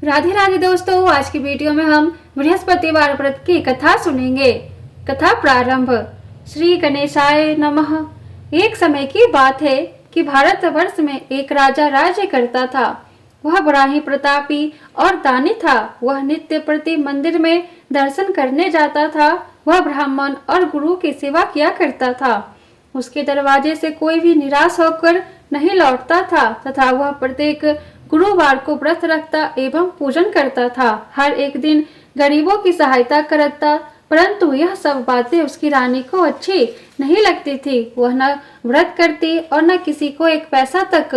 राधे राधे दोस्तों, आज की वीडियो में हम बृहस्पतिवार व्रत की कथा सुनेंगे। कथा प्रारंभ। श्री गणेशाय नमः। एक समय की बात है कि भारतवर्ष में एक राजा राज्य करता था। वह बड़ा ही प्रतापी और दानी था। वह नित्य प्रति मंदिर में दर्शन करने जाता था। वह ब्राह्मण और गुरु की सेवा किया करता था। उसके दरवाजे से कोई भी निराश होकर नहीं लौटता था तथा वह प्रत्येक गुरुवार को व्रत रखता एवं पूजन करता था। हर एक दिन गरीबों की सहायता करता, परंतु यह सब बातें उसकी रानी को अच्छी नहीं लगती थी। वह न व्रत करती और न किसी को एक पैसा तक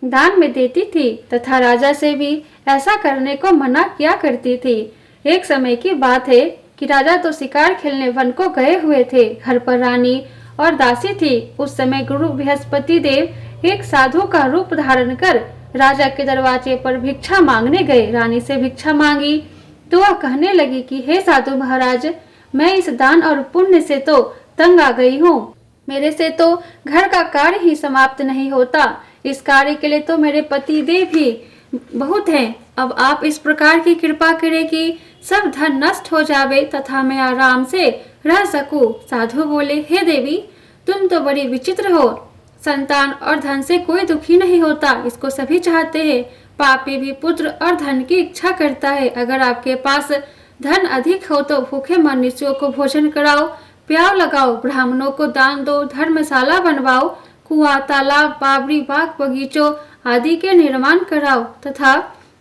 दान में देती थी तथा राजा से भी ऐसा करने को मना किया करती थी। एक समय की बात है कि राजा तो शिकार खेलने वन को गए हुए थे। घर पर रानी और दासी थी। उस समय गुरु बृहस्पति देव एक साधु का रूप धारण कर राजा के दरवाजे पर भिक्षा मांगने गए। रानी से भिक्षा मांगी तो वह कहने लगी कि हे साधु महाराज, मैं इस दान और पुण्य से तो तंग आ गई हूँ। मेरे से तो घर का कार्य ही समाप्त नहीं होता। इस कार्य के लिए तो मेरे पति देव भी बहुत हैं। अब आप इस प्रकार की कृपा करें कि सब धन नष्ट हो जावे तथा मैं आराम से रह सकूं। साधु बोले, हे देवी, तुम तो बड़ी विचित्र हो। संतान और धन से कोई दुखी नहीं होता, इसको सभी चाहते हैं। पापी भी पुत्र और धन की इच्छा करता है। अगर आपके पास धन अधिक हो तो भूखे मनुष्यों को भोजन कराओ, प्याव लगाओ, ब्राह्मणों को दान दो, धर्मशाला बनवाओ, कुआं, तालाब, बावड़ी, बाग, बगीचों आदि के निर्माण कराओ तथा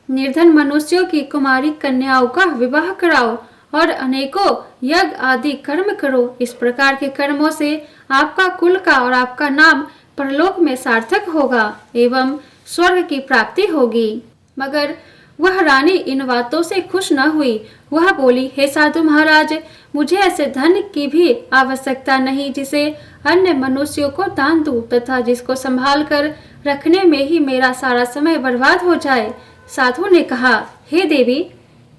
निर्धन मनुष्यों की कुमारी कन्याओं का विवाह कराओ और अनेकों यज्ञ आदि कर्म करो। इस प्रकार के कर्मों से आपका कुल का और आपका नाम परलोक में सार्थक होगा एवं स्वर्ग की प्राप्ति होगी। मगर वह रानी इन बातों से खुश न हुई। वह बोली, हे साधु महाराज, मुझे ऐसे धन की भी आवश्यकता नहीं जिसे अन्य मनुष्यों को दान दूं तथा जिसको संभाल कर रखने में ही मेरा सारा समय बर्बाद हो जाए। साधु ने कहा, हे देवी,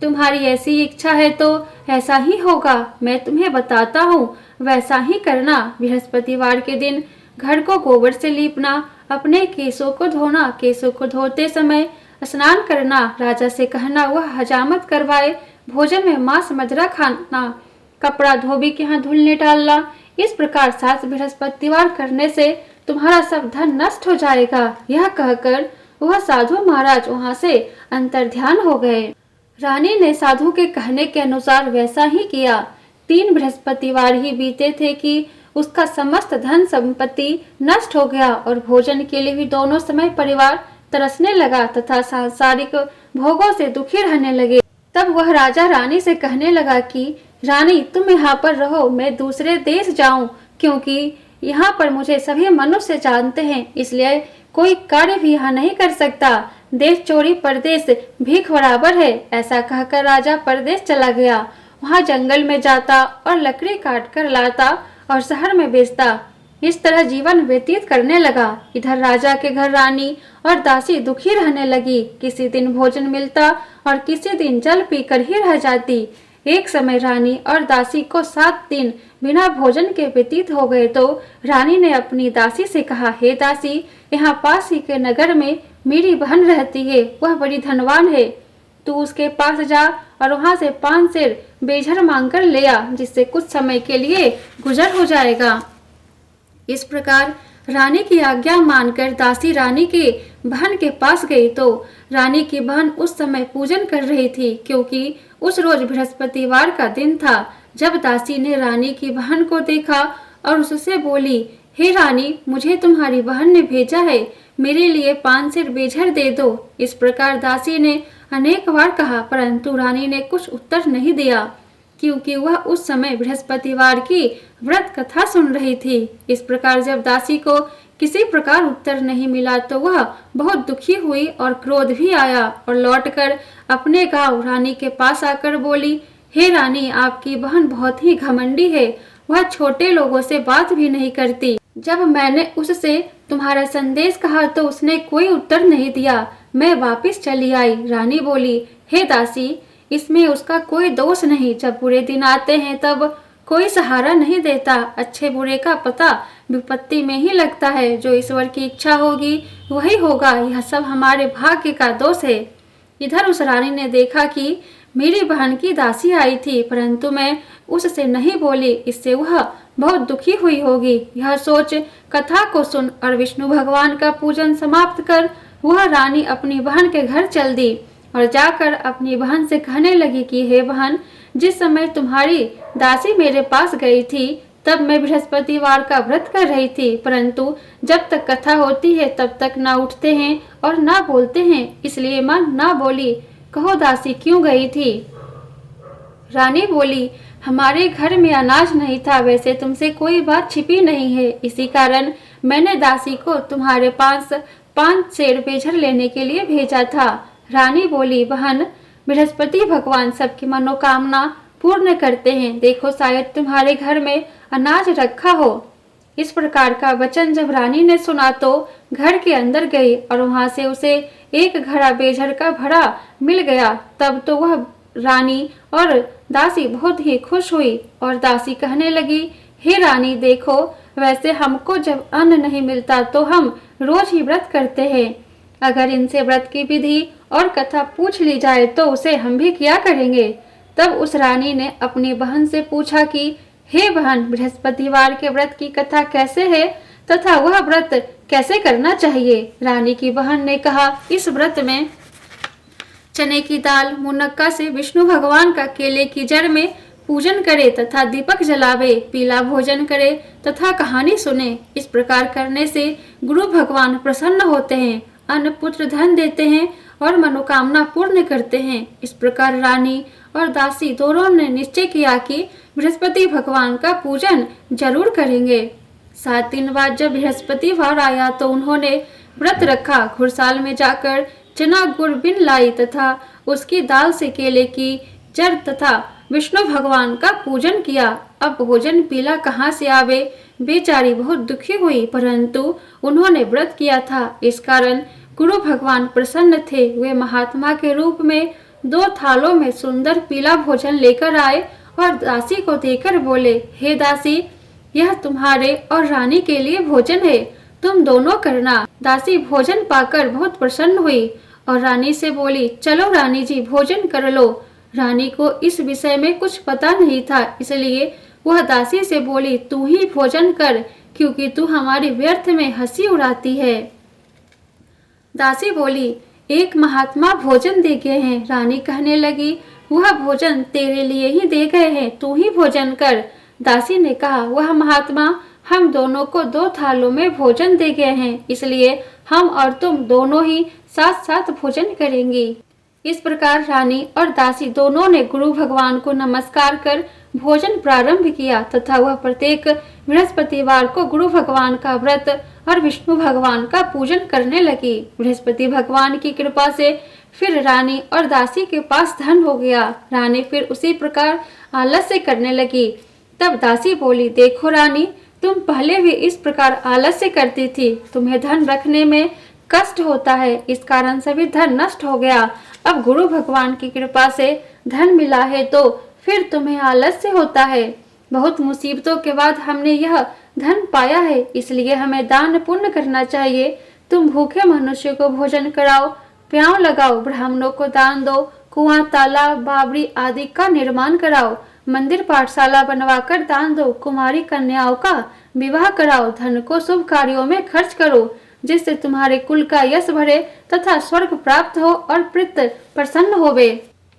तुम्हारी ऐसी इच्छा है तो ऐसा ही होगा। मैं तुम्हें बताता हूँ, वैसा ही करना। बृहस्पतिवार के दिन घर को गोबर से लीपना, अपने केसों को धोना, केसों को धोते समय स्नान करना, राजा से कहना वह हजामत करवाए, भोजन में मांस मदिरा खाना, कपड़ा धोबी के यहाँ धुलने डालना। इस प्रकार 7 बृहस्पतिवार करने से तुम्हारा सब धन नष्ट हो जाएगा। यह कहकर वह साधु महाराज वहां से अंतर्ध्यान हो गए। रानी ने साधु के कहने के अनुसार वैसा ही किया। 3 बृहस्पतिवार ही बीते थे कि उसका समस्त धन संपत्ति नष्ट हो गया और भोजन के लिए भी दोनों समय परिवार तरसने लगा तथा सांसारिक भोगों से दुखी रहने लगे। तब वह राजा रानी से कहने लगा कि रानी, तुम यहाँ पर रहो, मैं दूसरे देश जाऊं, क्योंकि यहाँ पर मुझे सभी मनुष्य जानते हैं, इसलिए कोई कार्य भी यहाँ नहीं कर सकता। देश चोरी परदेश भीख बराबर है। ऐसा कहकर राजा परदेश चला गया। वहाँ जंगल में जाता और लकड़ी काट कर लाता और शहर में बेचता। इस तरह जीवन व्यतीत करने लगा। इधर राजा के घर रानी और दासी दुखी रहने लगी। किसी दिन भोजन मिलता और किसी दिन जल पीकर ही रह जाती। एक समय रानी और दासी को 7 दिन बिना भोजन के व्यतीत हो गए तो रानी ने अपनी दासी से कहा, हे दासी, यहाँ पास ही के नगर में मेरी बहन रहती है। वह बड़ी धनवान है। तू उसके पास जा और वहां से 5 सेर बेझर मांग कर ले आ, जिससे कुछ समय के लिए गुजर हो जाएगा। इस प्रकार रानी की आज्ञा मानकर दासी रानी की बहन के पास गई तो रानी की बहन उस समय पूजन कर रही थी, क्योंकि उस रोज बृहस्पतिवार का दिन था। जब दासी ने रानी की बहन को देखा और उससे बोली, हे रानी, मुझे तुम्हारी बहन ने भेजा है, मेरे लिए 5 सेर बेझर दे दो। इस प्रकार दासी ने अनेक बार कहा, परंतु रानी ने कुछ उत्तर नहीं दिया, क्योंकि वह उस समय बृहस्पतिवार की व्रत कथा सुन रही थी। इस प्रकार जब दासी को किसी प्रकार उत्तर नहीं मिला तो वह बहुत दुखी हुई और क्रोध भी आया और लौटकर अपने गांव रानी के पास आकर बोली, हे रानी, आपकी बहन बहुत ही घमंडी है। वह छोटे लोगों से बात भी नहीं करती। जब मैंने उससे तुम्हारा संदेश कहा तो उसने कोई उत्तर नहीं दिया। मैं वापिस चली आई। रानी बोली, हे दासी, इसमें उसका कोई दोष नहीं। जब बुरे दिन आते हैं तब कोई सहारा नहीं देता। अच्छे बुरे का पता विपत्ति में ही लगता है। जो ईश्वर की इच्छा होगी वही होगा। यह सब हमारे भाग्य का दोष है। इधर उस रानी ने देखा कि मेरी बहन की दासी आई थी, परंतु मैं उससे नहीं बोली, इससे वह बहुत दुखी हुई होगी। यह सोच कथा को सुन और विष्णु भगवान का पूजन समाप्त कर वह रानी अपनी बहन के घर चल दी और जाकर अपनी बहन से कहने लगी कि हे बहन, जिस समय तुम्हारी दासी मेरे पास गई थी तब मैं बृहस्पतिवार का व्रत कर रही थी, परंतु जब तक कथा होती है तब तक ना उठते हैं और ना बोलते हैं, इसलिए मां ना बोली। कहो दासी क्यों गई थी? रानी बोली, हमारे घर में अनाज नहीं था, वैसे तुमसे कोई बात छिपी नहीं है, इसी कारण मैंने दासी को तुम्हारे पास 5 सेर बेझर लेने के लिए भेजा था। रानी बोली, बहन, बृहस्पति भगवान सबकी मनोकामना पूर्ण करते हैं, देखो शायद तुम्हारे घर में अनाज रखा हो। इस प्रकार का वचन जब रानी ने सुना तो घर के अंदर गई और वहां से उसे एक घड़ा बेझर का भरा मिल गया। तब तो वह रानी और दासी बहुत ही खुश हुई और दासी कहने लगी, हे रानी देखो, वैसे हमको जब अन्न नहीं मिलता तो हम रोज ही व्रत करते हैं, अगर इनसे व्रत की विधि और कथा पूछ ली जाए तो उसे हम भी किया करेंगे। तब उस रानी ने अपनी बहन से पूछा कि हे बहन, बृहस्पतिवार के व्रत की कथा कैसे है तथा वह व्रत कैसे करना चाहिए? रानी की बहन ने कहा, इस व्रत में चने की दाल मुनक्का से विष्णु भगवान का केले की जड़ में पूजन करे तथा दीपक जलावे, पीला भोजन करे तथा कहानी सुने। इस प्रकार करने से गुरु भगवान प्रसन्न होते हैं, अन्न पुत्र धन देते हैं और मनोकामना पूर्ण करते हैं। इस प्रकार रानी और दासी दोनों ने निश्चय किया कि बृहस्पति भगवान का पूजन जरूर करेंगे। 7 दिन बाद जब बृहस्पतिवार आया तो उन्होंने व्रत रखा, घुड़साल में जाकर चना गुड़ बिन लाई तथा उसकी दाल से केले की जड़ तथा विष्णु भगवान का पूजन किया। अब भोजन पीला कहाँ से आवे? बेचारी बहुत दुखी हुई, परंतु उन्होंने व्रत किया था, इस कारण गुरु भगवान प्रसन्न थे। वे महात्मा के रूप में 2 थालों में सुंदर पीला भोजन लेकर आए और दासी को देकर बोले, हे दासी, यह तुम्हारे और रानी के लिए भोजन है, तुम दोनों करना। दासी भोजन पाकर बहुत प्रसन्न हुई और रानी से बोली, चलो रानी जी भोजन कर लो। रानी को इस विषय में कुछ पता नहीं था, इसलिए वह दासी से बोली, तू ही भोजन कर, क्योंकि तू हमारी व्यर्थ में हंसी उड़ाती है। दासी बोली, एक महात्मा भोजन दे गए हैं। रानी कहने लगी, वह भोजन तेरे लिए ही दे गए हैं, तू ही भोजन कर। दासी ने कहा, वह महात्मा हम दोनों को 2 थालों में भोजन दे गए हैं, इसलिए हम और तुम दोनों ही साथ साथ भोजन करेंगी। इस प्रकार रानी और दासी दोनों ने गुरु भगवान को नमस्कार कर भोजन प्रारंभ किया तथा वह प्रत्येक बृहस्पतिवार को गुरु भगवान का व्रत और विष्णु भगवान का पूजन करने लगी। बृहस्पति भगवान की कृपा से फिर रानी और दासी के पास धन हो गया। रानी फिर उसी प्रकार आलस्य करने लगी। तब दासी बोली, देखो रानी, तुम पहले भी इस प्रकार आलस्य करती थी, तुम्हें धन रखने में कष्ट होता है, इस कारण से भी धन नष्ट हो गया। अब गुरु भगवान की कृपा से धन मिला है तो फिर तुम्हें आलस्य होता है। बहुत मुसीबतों के बाद हमने यह धन पाया है, इसलिए हमें दान पुण्य करना चाहिए। तुम भूखे मनुष्य को भोजन कराओ, प्याव लगाओ, ब्राह्मणों को दान दो, कुआं, तालाब, बावड़ी आदि का निर्माण कराओ, मंदिर पाठशाला बनवाकर दान दो, कुमारी कन्याओं का विवाह कराओ, धन को शुभ कार्यों में खर्च करो, जिससे तुम्हारे कुल का यश बढ़े तथा स्वर्ग प्राप्त हो और पितृ प्रसन्न होवे।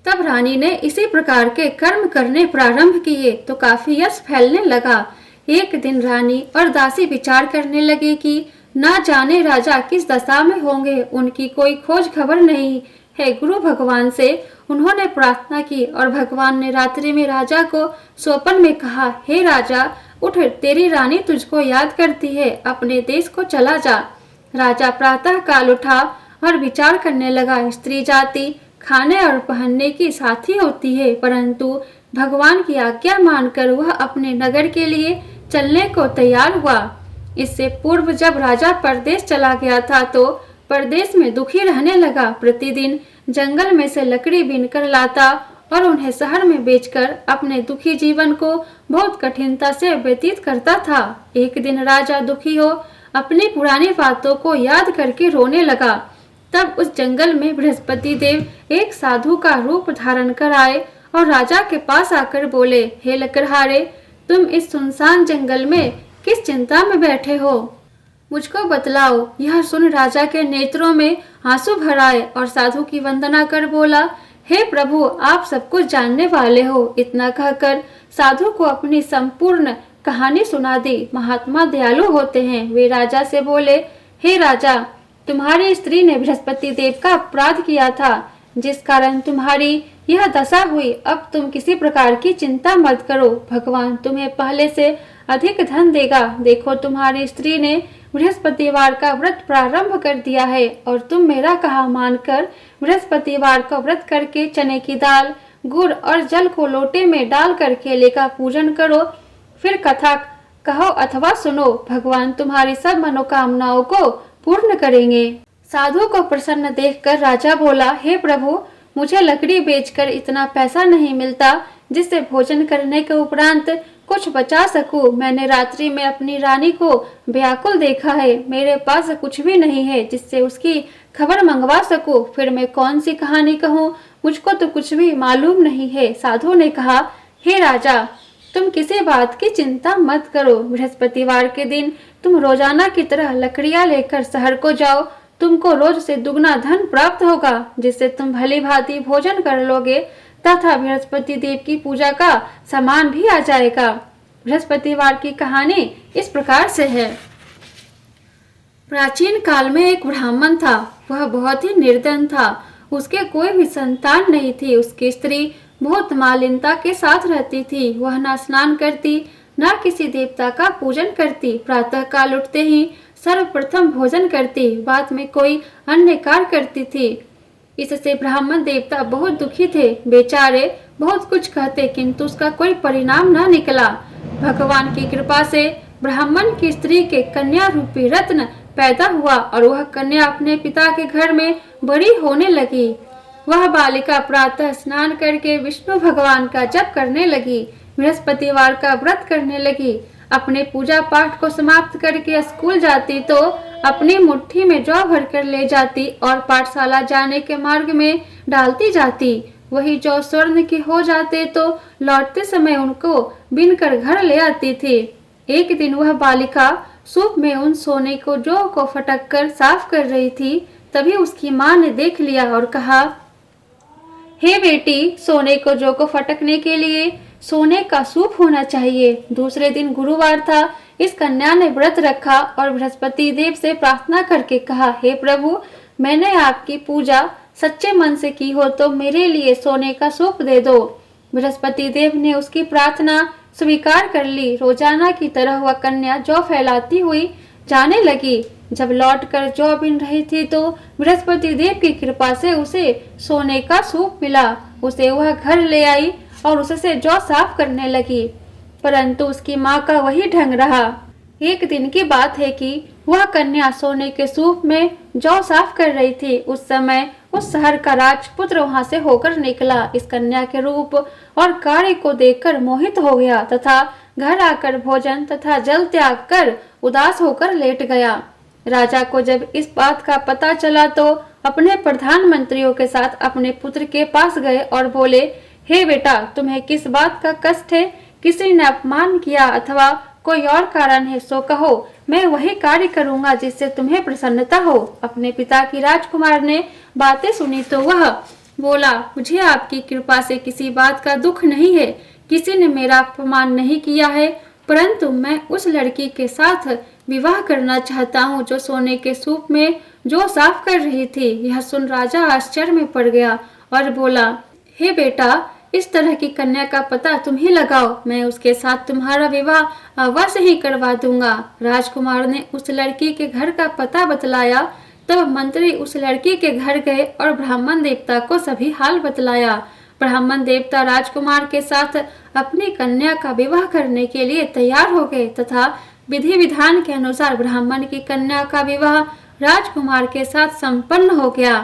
तब रानी ने इसी प्रकार के कर्म करने प्रारंभ किए तो काफी यश फैलने लगा। एक दिन रानी और दासी विचार करने लगे कि ना जाने राजा किस दशा में होंगे, उनकी कोई खोज खबर नहीं है। गुरु भगवान से उन्होंने प्रार्थना की और भगवान ने रात्रि में राजा को स्वप्न में कहा, हे राजा, उठ, तेरी रानी तुझको याद करती है, अपने देश को चला जा। राजा प्रातः काल उठा और विचार करने लगा, स्त्री जाति खाने और पहनने की साथी होती है, परंतु भगवान की आज्ञा मानकर वह अपने नगर के लिए चलने को तैयार हुआ। इससे पूर्व जब राजा परदेश चला गया था तो परदेश में दुखी रहने लगा। प्रतिदिन जंगल में से लकड़ी बीनकर लाता और उन्हें शहर में बेचकर अपने दुखी जीवन को बहुत कठिनता से व्यतीत करता था। एक दिन राजा दुखी हो अपनी पुरानी बातों को याद करके रोने लगा। तब उस जंगल में बृहस्पति देव एक साधु का रूप धारण कर आए और राजा के पास आकर बोले, हे लकड़हारे, तुम इस सुनसान जंगल में किस चिंता में बैठे हो? मुझको बतलाओ। यह सुन राजा के नेत्रों में आंसू भर आए और साधु की वंदना कर बोला, हे प्रभु, आप सब कुछ जानने वाले हो। इतना कहकर साधु को अपनी संपूर्ण कहानी सुना दी। महात्मा दयालु होते हैं। वे राजा से बोले, हे राजा, तुम्हारी स्त्री ने बृहस्पति देव का अपराध किया था, जिस कारण तुम्हारी यह दशा हुई। अब तुम किसी प्रकार की चिंता मत करो, भगवान तुम्हें पहले से अधिक धन देगा। देखो, तुम्हारी स्त्री ने बृहस्पतिवार का व्रत प्रारंभ कर दिया है और तुम मेरा कहा मानकर बृहस्पतिवार का व्रत करके चने की दाल, गुड़ और जल को लोटे में डालकर केले का पूजन करो। फिर कथा कहो अथवा सुनो, भगवान तुम्हारी सब मनोकामनाओं को पूर्ण करेंगे। साधु को प्रसन्न देखकर राजा बोला, हे प्रभु, मुझे लकड़ी बेचकर इतना पैसा नहीं मिलता जिससे भोजन करने के उपरांत कुछ बचा सकूं। मैंने रात्रि में अपनी रानी को व्याकुल देखा है। मेरे पास कुछ भी नहीं है जिससे उसकी खबर मंगवा सकूं। फिर मैं कौन सी कहानी कहूं? मुझको तो कुछ भी मालूम नहीं है। साधु ने कहा, हे राजा, तुम किसी बात की चिंता मत करो। बृहस्पतिवार के दिन तुम रोजाना की तरह लकड़ियां लेकर शहर को जाओ। तुमको रोज से दुगना धन प्राप्त होगा, जिससे तुम भली भांति भोजन कर लोगे तथा बृहस्पति देव की पूजा का सामान भी आ जाएगा। बृहस्पतिवार की कहानी इस प्रकार से है। प्राचीन काल में एक ब्राह्मण था। वह बहुत ही निर्धन था। उसके कोई भी संतान नहीं थी। उसकी स्त्री बहुत मालिनता के साथ रहती थी। वह न स्नान करती, न किसी देवता का पूजन करती। प्रातः काल उठते ही सर्वप्रथम भोजन करती, बाद में कोई अन्य कार्य करती थी। इससे ब्राह्मण देवता बहुत दुखी थे। बेचारे बहुत कुछ कहते, किंतु उसका कोई परिणाम न निकला। भगवान की कृपा से ब्राह्मण की स्त्री के कन्या रूपी रत्न पैदा हुआ और वह कन्या अपने पिता के घर में बड़ी होने लगी। वह बालिका प्रातः स्नान करके विष्णु भगवान का जप करने लगी, बृहस्पतिवार का व्रत करने लगी। अपने पूजा पाठ को समाप्त करके स्कूल जाती तो अपनी मुट्ठी में जौ भर कर ले जाती और पाठशाला जाने के मार्ग में डालती जाती। वही जौ स्वर्ण के हो जाते तो लौटते समय उनको बीनकर घर ले आती थी। एक दिन वह बालिका सूप में उन सोने को जौ को फटक कर साफ कर रही थी। तभी उसकी माँ ने देख लिया और कहा, हे बेटी, सोने को जौ को फटकने के लिए सोने का सूप होना चाहिए। दूसरे दिन गुरुवार था। इस कन्या ने व्रत रखा और बृहस्पति देव से प्रार्थना करके कहा, हे प्रभु, मैंने आपकी पूजा सच्चे मन से की हो तो मेरे लिए सोने का सूप दे दो। बृहस्पति देव ने उसकी प्रार्थना स्वीकार कर ली। रोजाना की तरह वह कन्या जौ फैलाती हुई जाने लगी। जब लौटकर जौ बीन रही थी तो बृहस्पति देव की कृपा से उसे सोने का सूप मिला। उसे वह घर ले आई और उससे जौ साफ करने लगी, परंतु उसकी माँ का वही ढंग रहा। एक दिन की बात है कि वह कन्या सोने के सूप में जौ साफ कर रही थी। उस समय उस शहर का राजपुत्र वहां से होकर निकला। इस कन्या के रूप और कार्य को देखकर मोहित हो गया तथा घर आकर भोजन तथा जल त्याग कर उदास होकर लेट गया। राजा को जब इस बात का पता चला तो अपने प्रधानमंत्रियों के साथ अपने पुत्र के पास गए और बोले, हे बेटा, तुम्हें किस बात का कष्ट है? किसी ने अपमान किया अथवा कोई और कारण है सो कहो, मैं वही कार्य करूंगा जिससे तुम्हें प्रसन्नता हो। अपने पिता की राजकुमार ने बातें सुनी तो वह बोला, मुझे आपकी कृपा से किसी बात का दुख नहीं है। किसी ने मेरा अपमान नहीं किया है, परंतु मैं उस लड़की के साथ विवाह करना चाहता हूँ जो सोने के सूप में जो साफ कर रही थी। यह सुन राजा आश्चर्य में पड़ गया और बोला, हे बेटा, इस तरह की कन्या का पता तुम ही लगाओ। मैं उसके साथ तुम्हारा विवाह अवश्य ही करवा दूंगा। राजकुमार ने उस लड़की के घर का पता बतलाया। तब मंत्री उस लड़की के घर गए और ब्राह्मण देवता को सभी हाल बतलाया। ब्राह्मण देवता राजकुमार के साथ अपनी कन्या का विवाह करने के लिए तैयार हो गए तथा विधि विधान के अनुसार ब्राह्मण की कन्या का विवाह राजकुमार के साथ संपन्न हो गया।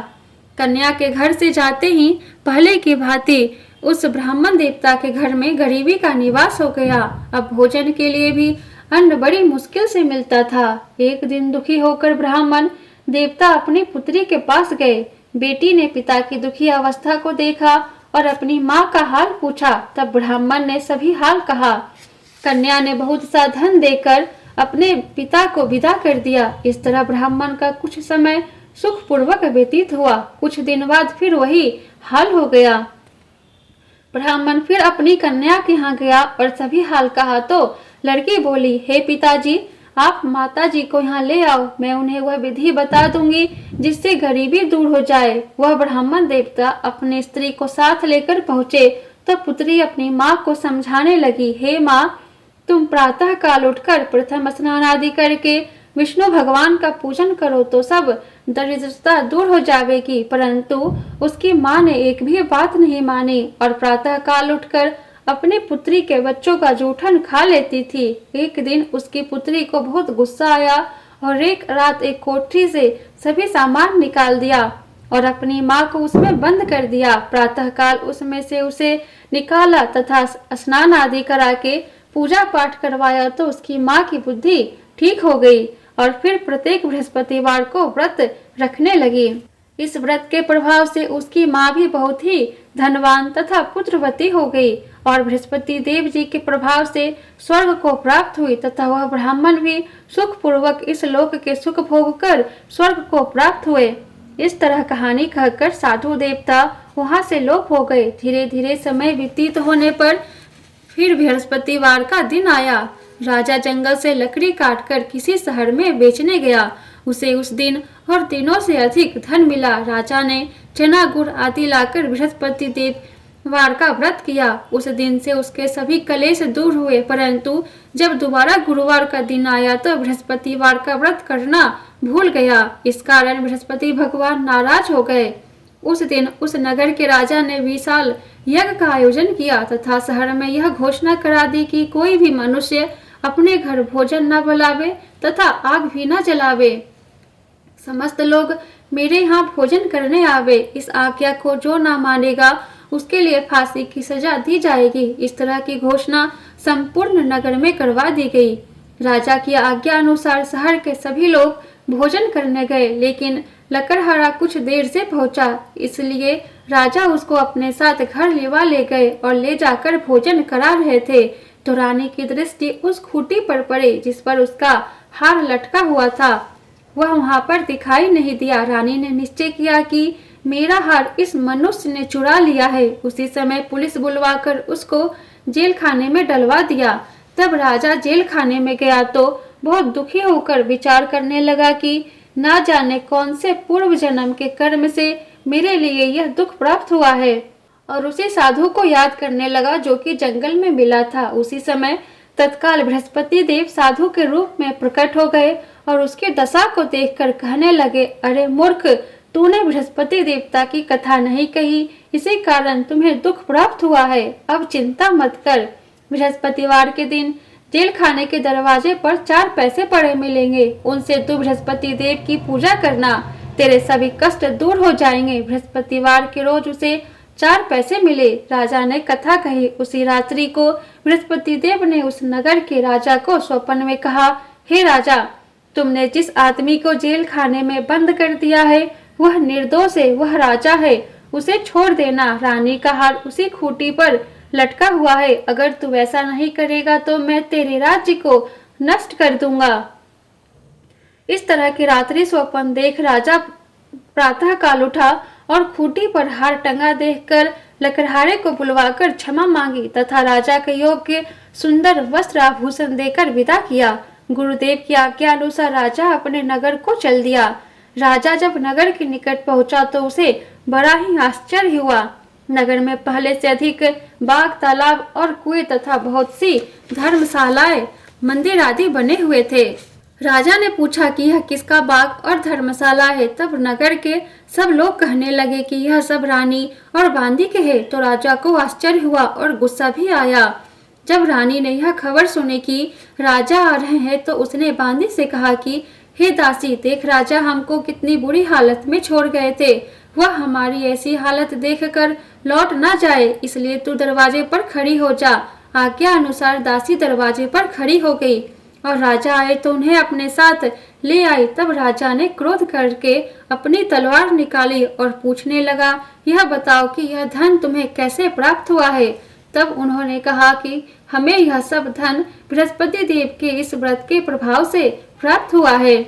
कन्या के घर से जाते ही पहले की भांति उस ब्राह्मण देवता के घर में गरीबी का निवास हो गया। अब भोजन के लिए भी अन्न बड़ी मुश्किल से मिलता था। एक दिन दुखी होकर ब्राह्मण देवता अपनी पुत्री के पास गए। बेटी ने पिता की दुखी अवस्था को देखा और अपनी माँ का हाल पूछा। तब ब्राह्मण ने सभी हाल कहा। कन्या ने बहुत सा धन देकर अपने पिता को विदा कर दिया। इस तरह ब्राह्मण का कुछ समय सुखपूर्वक व्यतीत हुआ। कुछ दिन बाद फिर वही हाल हो गया। ब्राह्मण फिर अपनी कन्या के यहाँ गया और सभी हाल कहा तो लड़की बोली, हे पिताजी, आप माताजी को यहाँ ले आओ, मैं उन्हें वह विधि बता दूंगी जिससे गरीबी दूर हो जाए। वह ब्राह्मण देवता अपनी स्त्री को साथ लेकर पहुँचे तो पुत्री अपनी माँ को समझाने लगी, हे माँ, तुम प्रातः काल उठकर प्रथम स्नान आदि करके विष्णु भगवान का पूजन करो तो सब दरिद्रता दूर हो जाएगी। परंतु उसकी माँ ने एक भी बात नहीं मानी और प्रातः काल उठकर अपनी पुत्री के बच्चों का जूठन खा लेती थी। एक दिन उसकी पुत्री को बहुत गुस्सा आया और एक रात एक कोठरी से सभी सामान निकाल दिया और अपनी माँ को उसमें बंद कर दिया। प्रातः काल उसमें से उसे निकाला तथा स्नान आदि करा के पूजा पाठ करवाया तो उसकी माँ की बुद्धि ठीक हो गई और फिर प्रत्येक बृहस्पतिवार को व्रत रखने लगी। इस व्रत के प्रभाव से उसकी माँ भी बहुत ही धनवान तथा पुत्रवती हो गई और बृहस्पति देव जी के प्रभाव से स्वर्ग को प्राप्त हुई तथा वह ब्राह्मण भी सुख पूर्वक इस लोक के सुख भोग कर स्वर्ग को प्राप्त हुए। इस तरह कहानी कहकर साधु देवता वहां से लोप हो गए। धीरे धीरे समय व्यतीत होने पर फिर बृहस्पतिवार का दिन आया। राजा जंगल से लकड़ी काटकर किसी शहर में बेचने गया। उसे उस दिन और दिनों से अधिक धन मिला। राजा ने चना गुड़ आदि लाकर बृहस्पति देववार का व्रत किया। उस दिन से उसके सभी कलेश दूर हुए। परंतु जब दोबारा गुरुवार का दिन आया तो बृहस्पतिवार का व्रत करना भूल गया। इस कारण बृहस्पति भगवान नाराज हो गए। उस दिन उस नगर के राजा ने विशाल यज्ञ का आयोजन किया तथा शहर में यह घोषणा करा दी कि कोई भी मनुष्य अपने घर भोजन न बनावे तथा आग भी न जलावे। समस्त लोग मेरे यहाँ भोजन करने आवे। इस आज्ञा को जो न मानेगा उसके लिए फांसी की सजा दी जाएगी। इस तरह की घोषणा संपूर्ण नगर में करवा दी गई। राजा की आज्ञा अनुसार शहर के सभी लोग भोजन करने गए, लेकिन लकड़हारा कुछ देर से पहुंचा, इसलिए राजा उसको अपने साथ घर ले गए और ले जाकर भोजन करा रहे थे तो रानी की दृष्टि उस खूंटी पर पड़ी जिस पर उसका हार लटका हुआ था। वह वहां पर दिखाई नहीं दिया। रानी ने निश्चय किया कि मेरा हार इस मनुष्य ने चुरा लिया है। उसी समय पुलिस बुलवाकर उसको जेल खाने में डलवा दिया। तब राजा जेल खाने में गया तो बहुत दुखी होकर विचार करने लगा कि ना जाने कौन से पूर्व जन्म के कर्म से मेरे लिए यह दुख प्राप्त हुआ है और उसी साधु को याद करने लगा जो कि जंगल में मिला था। उसी समय तत्काल बृहस्पति देव साधु के रूप में प्रकट हो गए और उसकी दशा को देखकर कहने लगे, अरे मूर्ख, तूने बृहस्पति देवता की कथा नहीं कही, इसी कारण तुम्हें दुख प्राप्त हुआ है। अब चिंता मत कर। बृहस्पतिवार के दिन जेल खाने के दरवाजे पर 4 पैसे पड़े मिलेंगे, उनसे तू बृहस्पति देव की पूजा करना, तेरे सभी कष्ट दूर हो जाएंगे। बृहस्पतिवार के रोज उसे 4 पैसे मिले। राजा ने कथा कही। उसी रात्रि को बृहस्पति देव ने उस नगर के राजा को स्वप्न में कहा, हे राजा, तुमने जिस आदमी को जेल खाने में बंद कर दिया है वह निर्दोष है, वह राजा है, उसे छोड़ देना। रानी का हार उसी खूंटी पर लटका हुआ है। अगर तू वैसा नहीं करेगा तो मैं तेरे राज्य को नष्ट कर दूंगा। इस तरह के रात्रि स्वप्न देख राजा प्रातः काल उठा और खूंटी पर हार टंगा देखकर लकड़हारे को बुलवाकर क्षमा मांगी तथा राजा के योग्य सुंदर वस्त्र आभूषण देकर विदा किया। गुरुदेव की आज्ञा अनुसार राजा अपने नगर को चल दिया। राजा जब नगर के निकट पहुंचा तो उसे बड़ा ही आश्चर्य हुआ। नगर में पहले से अधिक बाग, तालाब और कुएं तथा बहुत सी धर्मशालाएं, मंदिर आदि बने हुए थे। राजा ने पूछा कि यह किसका बाग और धर्मशाला है। तब नगर के सब लोग कहने लगे कि यह सब रानी और बांदी के है। तो राजा को आश्चर्य हुआ और गुस्सा भी आया। जब रानी ने यह खबर सुनी कि राजा आ रहे हैं तो उसने बांदी से कहा कि हे दासी, देख राजा हमको कितनी बुरी हालत में छोड़ गए थे। वह हमारी ऐसी हालत देखकर लौट ना जाए, इसलिए तू दरवाजे पर खड़ी हो जा। आज्ञा अनुसार दासी दरवाजे पर खड़ी हो गई और राजा आए तो उन्हें अपने साथ ले आई। तब राजा ने क्रोध करके अपनी तलवार निकाली और पूछने लगा, यह बताओ कि यह धन तुम्हें कैसे प्राप्त हुआ है। तब उन्होंने कहा कि हमें यह सब धन बृहस्पति देव के इस व्रत के प्रभाव से प्राप्त हुआ है।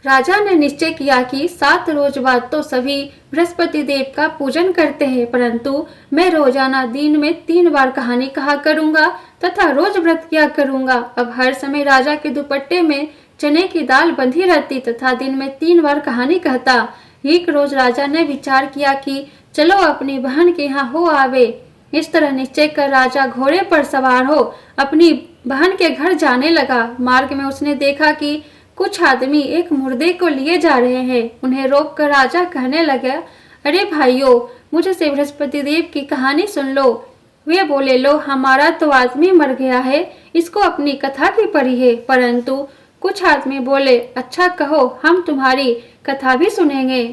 राजा ने निश्चय किया कि 7 रोज बाद तो सभी बृहस्पति देव का पूजन करते हैं, परंतु मैं रोजाना दिन में 3 बार कहानी कहा करूंगा तथा रोज व्रत किया करूंगा। अब हर समय राजा के दुपट्टे में चने की दाल बंधी रहती तथा दिन में 3 बार कहानी कहता। एक रोज राजा ने विचार किया कि चलो अपनी बहन के यहाँ हो आवे। इस तरह निश्चय कर राजा घोड़े पर सवार हो अपनी बहन के घर जाने लगा। मार्ग में उसने देखा कि कुछ आदमी एक मुर्दे को लिए जा रहे हैं। उन्हें रोककर राजा कहने लगा, अरे भाइयों, मुझसे बृहस्पति देव की कहानी सुन लो। वे बोले, लो हमारा तो आदमी मर गया है, इसको अपनी कथा की पड़ी है। परंतु कुछ आदमी बोले, अच्छा कहो, हम तुम्हारी कथा भी सुनेंगे।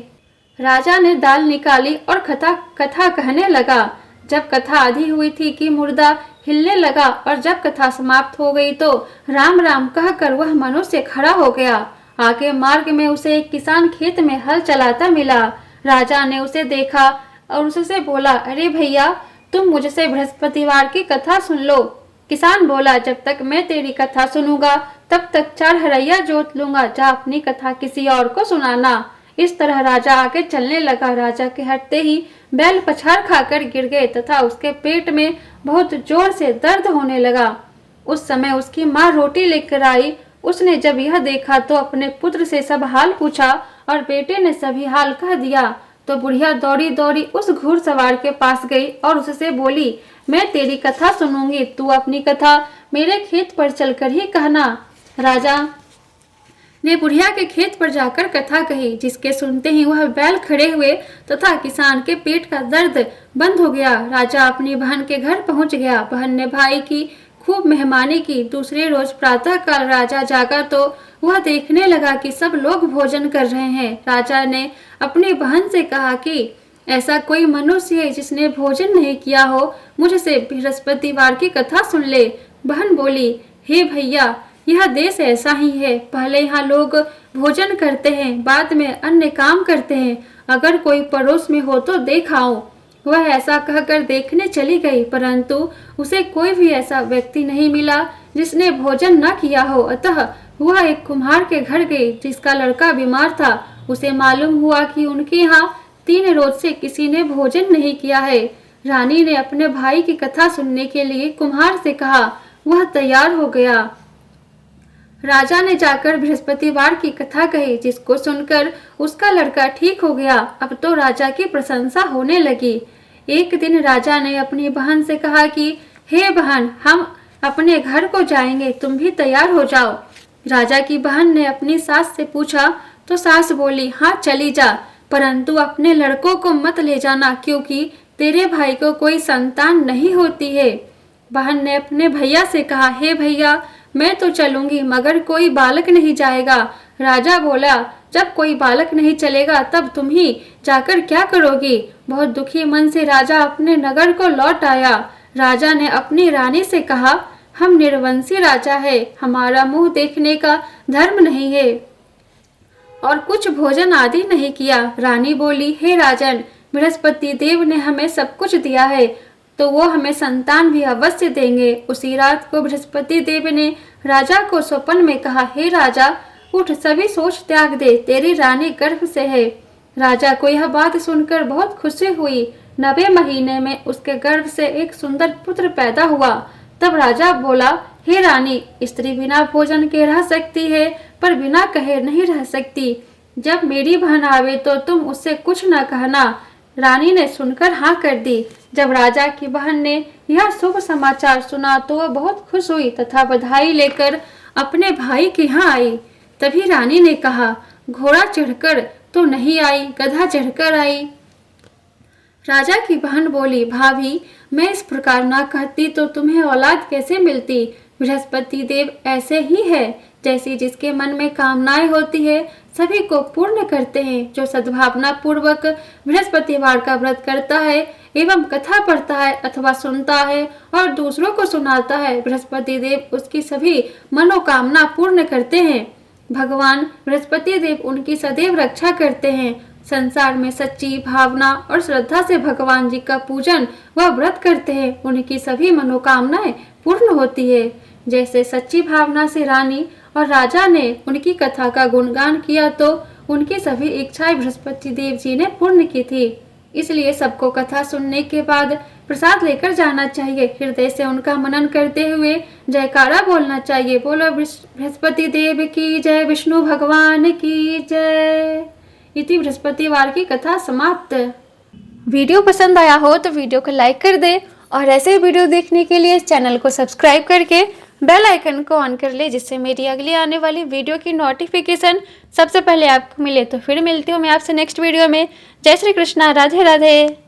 राजा ने दाल निकाली और कथा कहने लगा। जब कथा आधी हुई थी कि मुर्दा हिलने लगा और जब कथा समाप्त हो गई तो राम राम कहकर वह मनुष्य खड़ा हो गया। आगे मार्ग में उसे एक किसान खेत में हल चलाता मिला। राजा ने उसे देखा और उससे बोला, अरे भैया, तुम मुझसे बृहस्पतिवार की कथा सुन लो। किसान बोला, जब तक मैं तेरी कथा सुनूंगा तब तक 4 हरैया जोत लूंगा, जा अपनी कथा किसी और को सुनाना। इस तरह राजा आगे चलने लगा। राजा के हटते ही बैल पछाड़ खाकर गिर गए तथा उसके पेट में बहुत जोर से दर्द होने लगा। उस समय उसकी माँ रोटी लेकर आई। उसने जब यह देखा तो अपने पुत्र से सब हाल पूछा और बेटे ने सभी हाल कह दिया। तो बुढ़िया दौड़ी दौड़ी उस घुड़सवार के पास गई और उससे बोली, मैं तेरी कथा सुनूंगी, तू अपनी कथा मेरे खेत पर चलकर ही कहना। राजा ने बुढ़िया के खेत पर जाकर कथा कही, जिसके सुनते ही वह बैल खड़े हुए तथा किसान के पेट का दर्द बंद हो गया। राजा अपनी बहन के घर पहुंच गया। बहन ने भाई की खूब मेहमानी की। दूसरे रोज प्रातः काल राजा जागा तो वह देखने लगा कि सब लोग भोजन कर रहे हैं। राजा ने अपनी बहन से कहा कि ऐसा कोई मनुष्य है जिसने भोजन नहीं किया हो, मुझसे बृहस्पतिवार की कथा सुन ले। बहन बोली, हे भैया, यह देश ऐसा ही है, पहले यहाँ लोग भोजन करते हैं, बाद में अन्य काम करते हैं। अगर कोई पड़ोस में हो तो देख आओ। वह ऐसा कहकर देखने चली गई, परंतु उसे कोई भी ऐसा व्यक्ति नहीं मिला जिसने भोजन न किया हो। अतः वह एक कुम्हार के घर गई जिसका लड़का बीमार था। उसे मालूम हुआ कि उनके यहाँ 3 रोज से किसी ने भोजन नहीं किया है। रानी ने अपने भाई की कथा सुनने के लिए कुम्हार से कहा। वह तैयार हो गया। राजा ने जाकर बृहस्पतिवार की कथा कही, जिसको सुनकर उसका लड़का ठीक हो गया। अब तो राजा की प्रशंसा होने लगी। एक दिन राजा ने अपनी बहन से कहा कि हे बहन, हम अपने घर को जाएंगे, तुम भी तैयार हो जाओ। राजा की बहन ने अपनी सास से पूछा तो सास बोली, हाँ चली जा, परंतु अपने लड़कों को मत ले जाना, क्योंकि तेरे भाई को कोई संतान नहीं होती है। बहन ने अपने भैया से कहा, हे भैया, मैं तो चलूंगी मगर कोई बालक नहीं जाएगा। राजा बोला, जब कोई बालक नहीं चलेगा तब तुम ही जाकर क्या करोगी। बहुत दुखी मन से राजा अपने नगर को लौट आया। राजा ने अपनी रानी से कहा, हम निर्वंशी राजा है, हमारा मुंह देखने का धर्म नहीं है और कुछ भोजन आदि नहीं किया। रानी बोली, हे राजन, बृहस्पति देव ने हमें सब कुछ दिया है तो वो हमें संतान भी अवश्य देंगे। उसी रात को बृहस्पति देव ने राजा को स्वप्न में कहा, हे राजा, उठ, सभी सोच त्याग दे, तेरी रानी गर्भ से है। राजा को यह बात सुनकर बहुत खुशी हुई। 9वें महीने में उसके गर्भ से एक सुंदर पुत्र पैदा हुआ। तब राजा बोला, हे रानी, स्त्री बिना भोजन के रह सकती है पर बिना कहे नहीं रह सकती। जब मेरी बहन आवे तो तुम उससे कुछ न कहना। रानी ने सुनकर हाँ कर दी। जब राजा की बहन ने यह शुभ समाचार सुना तो वह बहुत खुश हुई तथा बधाई लेकर अपने भाई के यहाँ आई। तभी रानी ने कहा, घोड़ा चढ़कर तो नहीं आई, गधा चढ़कर आई। राजा की बहन बोली, भाभी, मैं इस प्रकार ना कहती तो तुम्हें औलाद कैसे मिलती। बृहस्पति देव ऐसे ही है, जैसी जिसके मन में कामनाएं होती है सभी को पूर्ण करते हैं। जो सद्भावना पूर्वक बृहस्पतिवार का व्रत करता है एवं कथा पढ़ता है अथवा सुनता है और दूसरों को सुनाता है, बृहस्पति देव उसकी सभी मनोकामना पूर्ण करते हैं। भगवान बृहस्पति देव उनकी सदैव रक्षा करते हैं। संसार में सच्ची भावना और श्रद्धा से भगवान जी का पूजन व व्रत करते हैं, उनकी सभी मनोकामनाएं पूर्ण होती है। जैसे सच्ची भावना से रानी और राजा ने उनकी कथा का गुणगान किया तो उनकी सभी इच्छाएं बृहस्पति देव जी ने पूर्ण की थी। इसलिए सबको कथा सुनने के बाद प्रसाद लेकर जाना चाहिए। हृदय से उनका मनन करते हुए जयकारा बोलना चाहिए। बोलो बृहस्पति देव की जय, विष्णु भगवान की जय। इति बृहस्पतिवार की कथा समाप्त। वीडियो पसंद आया हो तो वीडियो को लाइक कर दे और ऐसे वीडियो देखने के लिए चैनल को सब्सक्राइब करके बेल आइकन को ऑन कर ले, जिससे मेरी अगली आने वाली वीडियो की नोटिफिकेशन सबसे पहले आपको मिले। तो फिर मिलती हूँ मैं आपसे नेक्स्ट वीडियो में। जय श्री कृष्णा, राधे राधे।